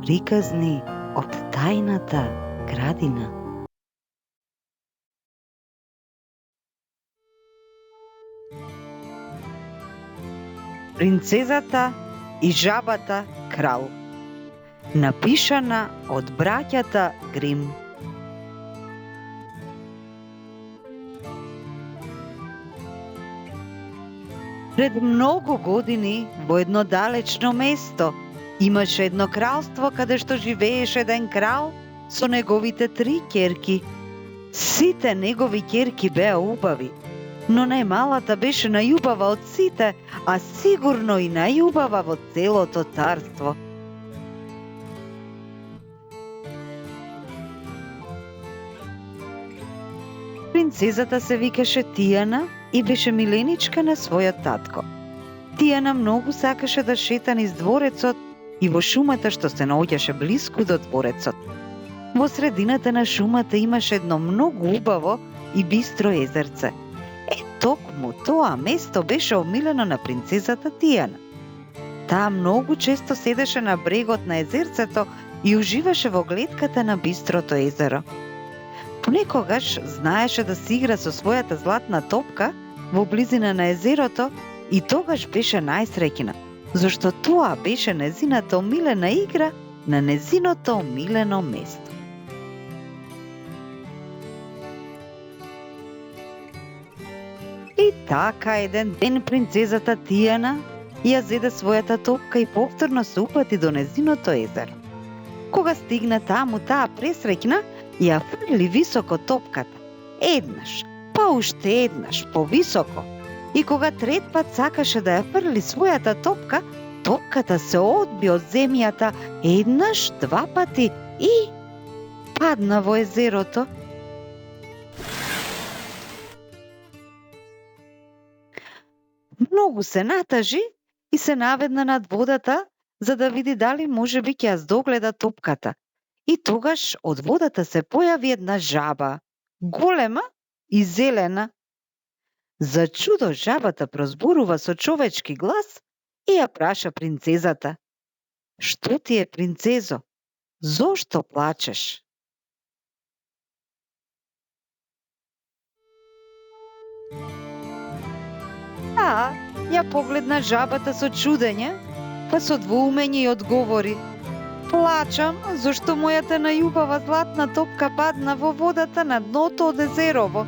приказни од тајната градина. Принцезата и жабата крал. Напишана од браќата Грим. Пред многу години во едно далечно место имаше едно кралство каде што живееше еден крал со неговите 3 ќерки. Сите негови ќерки беа убави, но најмалата беше најубава од сите, а сигурно и најубава во целото царство. Принцезата се викаше Тијана и беше миленичка на својот татко. Тијана многу сакаше да шета низ дворецот и во шумата што се наоѓаше блиску до дворецот. Во средината на шумата имаше едно многу убаво и бистро езерце. Токму тоа место беше омилено на принцезата Тијана. Таа многу често седеше на брегот на езерцето и уживаше во гледката на бистрото езеро. Понекогаш знаеше да си игра со својата златна топка во близина на езерото и тогаш беше најсреќна, зашто тоа беше незината омилена игра на незиното омилено место. И така еден ден принцезата Тијана ја зеде својата топка и повторно се упати до незиното езеро. Кога стигна таму, таа пресреќна ја фрли високо топката. Еднаш, па уште еднаш, повисоко. И кога трет пат сакаше да ја фрли својата топка, топката се одби од земјата еднаш, 2 пати и падна во езерото. Многу се натажи и се наведна над водата за да види дали можеби ќе ја здогледа топката. И тогаш од водата се појави една жаба, голема и зелена. За чудо жабата прозборува со човечки глас и ја праша принцезата: "Што ти е, принцезо? Зошто плачеш?" Таа ја погледна жабата со чудење, па со двоумење и одговори: "Плачам, зашто мојата најубава златна топка падна во водата на дното од езерово.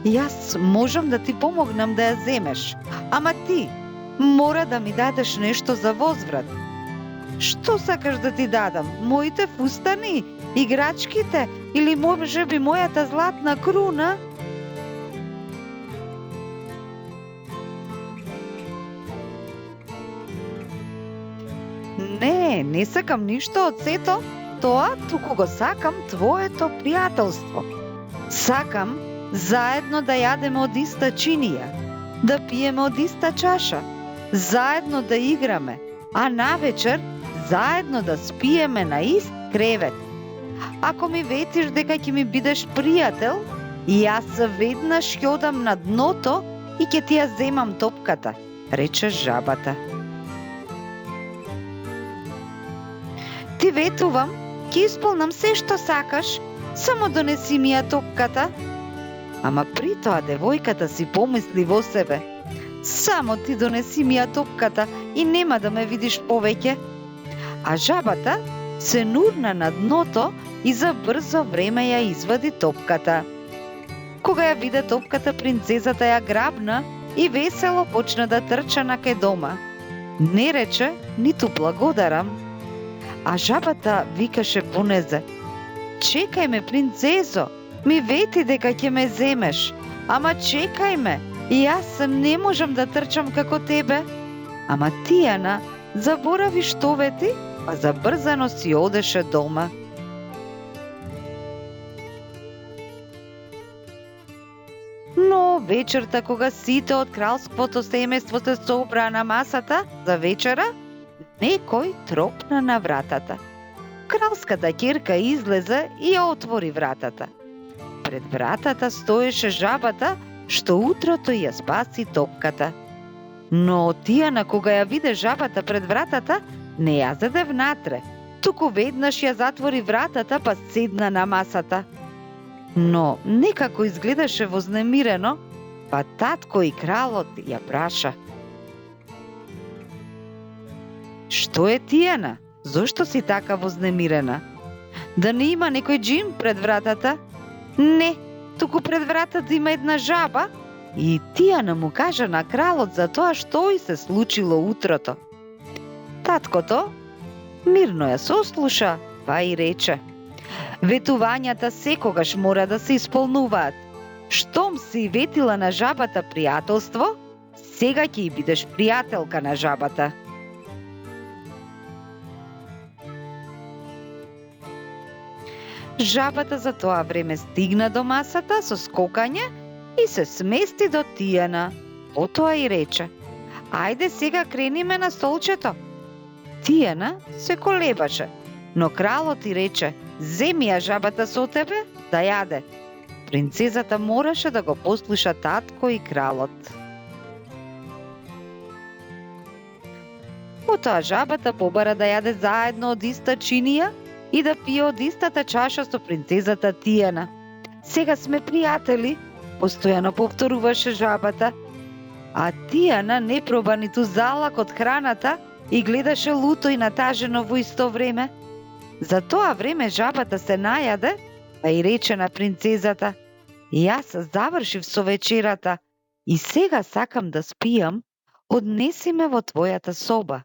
Јас можам да ти помогнам да ја земеш, ама ти мора да ми дадеш нешто за возврат." "Што сакаш да ти дадам? Моите фустани, играчките или можеби мојата златна круна?" Не сакам ништо од сето тоа, туку го сакам твоето пријателство. Сакам заедно да јадеме од иста чинија, да пиеме од иста чаша, заедно да играме, а навечер заедно да спиеме на ист кревет. Ако ми ветиш дека ќе ми бидеш пријател, јас веднаш ќе одам на дното и ќе ти ја земам топката, рече жабата. "Ти ветувам, ќе исполнам се што сакаш, само донеси ми ја топката." Ама при тоа девојката си помисли во себе: "Само ти донеси ми ја топката и нема да ме видиш повеќе." А жабата се нурна на дното и за брзо време ја извади топката. Кога ја виде топката, принцезата ја грабна и весело почна да трча наке дома. Не рече ниту благодарам. А жабата викаше понезе: "Чекај ме, принцезо, ми вети дека ќе ме земеш, ама чекај ме, јас не можам да трчам како тебе." Ама Тијана заборави што вети, па забрзано си одеше дома. Но вечерта, кога сите од кралското семејство се собраа на масата за вечера, некој тропна на вратата. Кралската ќерка излезе и ја отвори вратата. Пред вратата стоеше жабата, што утрото ја спаси топката. Но Тијана, кога ја виде жабата пред вратата, не ја заде внатре, Туку веднаш ја затвори вратата па седна на масата. Но некако изгледаше вознемирено, па татко и кралот ја праша: "Што е Тијана? Зошто си така вознемирена? Да не има некој џин пред вратата?" "Не, туку пред вратата има една жаба." И Тијана му кажа на кралот за тоа што и се случило утрото. Таткото мирно ја сослуша, па и рече: "Ветувањата секогаш мора да се исполнуваат. Штом си ветила на жабата пријателство, сега ќе и бидеш пријателка на жабата." Жабата за тоа време стигна до масата со скокање и се смести до Тијана. Потоа и рече: "Ајде сега крениме на столчето." Тијана се колебаше, но кралот и рече: "Земи ја жабата со тебе да јаде." Принцезата мораше да го послуша татко и кралот. Потоа жабата побара да јаде заедно од иста чинија и да пие од истата чаша со принцезата Тијана. "Сега сме пријатели," постојано повторуваше жабата. А Тијана не проба ниту залак од храната и гледаше луто и натажено во исто време. За тоа време жабата се најаде, па и рече на принцезата: "Јас завршив со вечерата и сега сакам да спијам, однеси ме во твојата соба."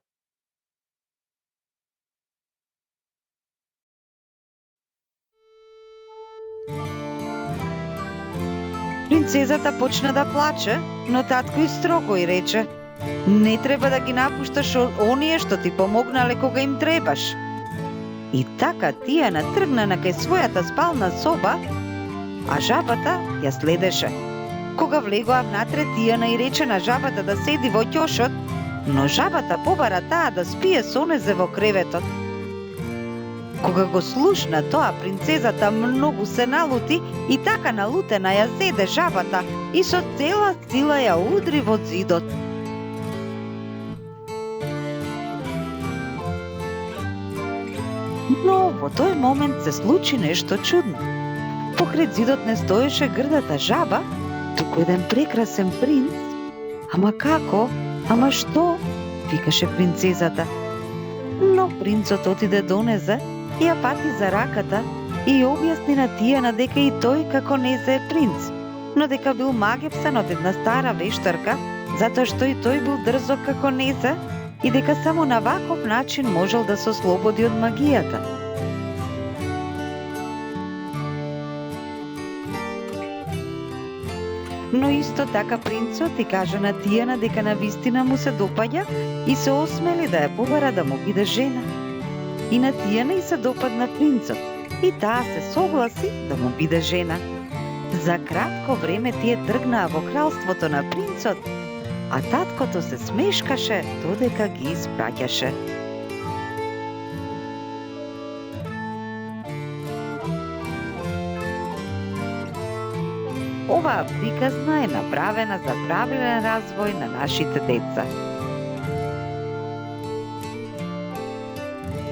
Принцезата почна да плаче, но татко и строго и рече: "Не треба да ги напушташ оние што ти помогнале кога им требаш." И така Тијана тргна на кај својата спална соба, а жабата ја следеше. Кога влегоа внатре, Тијана и рече на жабата да седи во ќошот, но жабата побара таа да спие со незе во креветот. Кога го слушна тоа, принцезата многу се налути и така налутена ја зеде жабата и со цела сила ја удри во зидот. Но во тој момент се случи нешто чудно. Покрај зидот не стоеше грдата жаба, туку еден прекрасен принц. "Ама како? Ама што?" викаше принцезата. Но принцот отиде донезе и ја пати за раката и ја објасни на Тијана дека и тој како незе е принц, но дека бил магепсан од една стара вештарка, затоа што и тој бил дрзок како незе и дека само на ваков начин можел да се ослободи од магијата. Но исто така принцот и кажа на Тијана дека навистина му се допаѓа и се осмели да ја побара да му биде жена. И на Тијана и се допадна принцот и таа се согласи да му биде жена. За кратко време тие тргнаа во кралството на принцот, а таткото се смешкаше додека ги испраќаше. Оваа приказна е направена за правилен развој на нашите деца.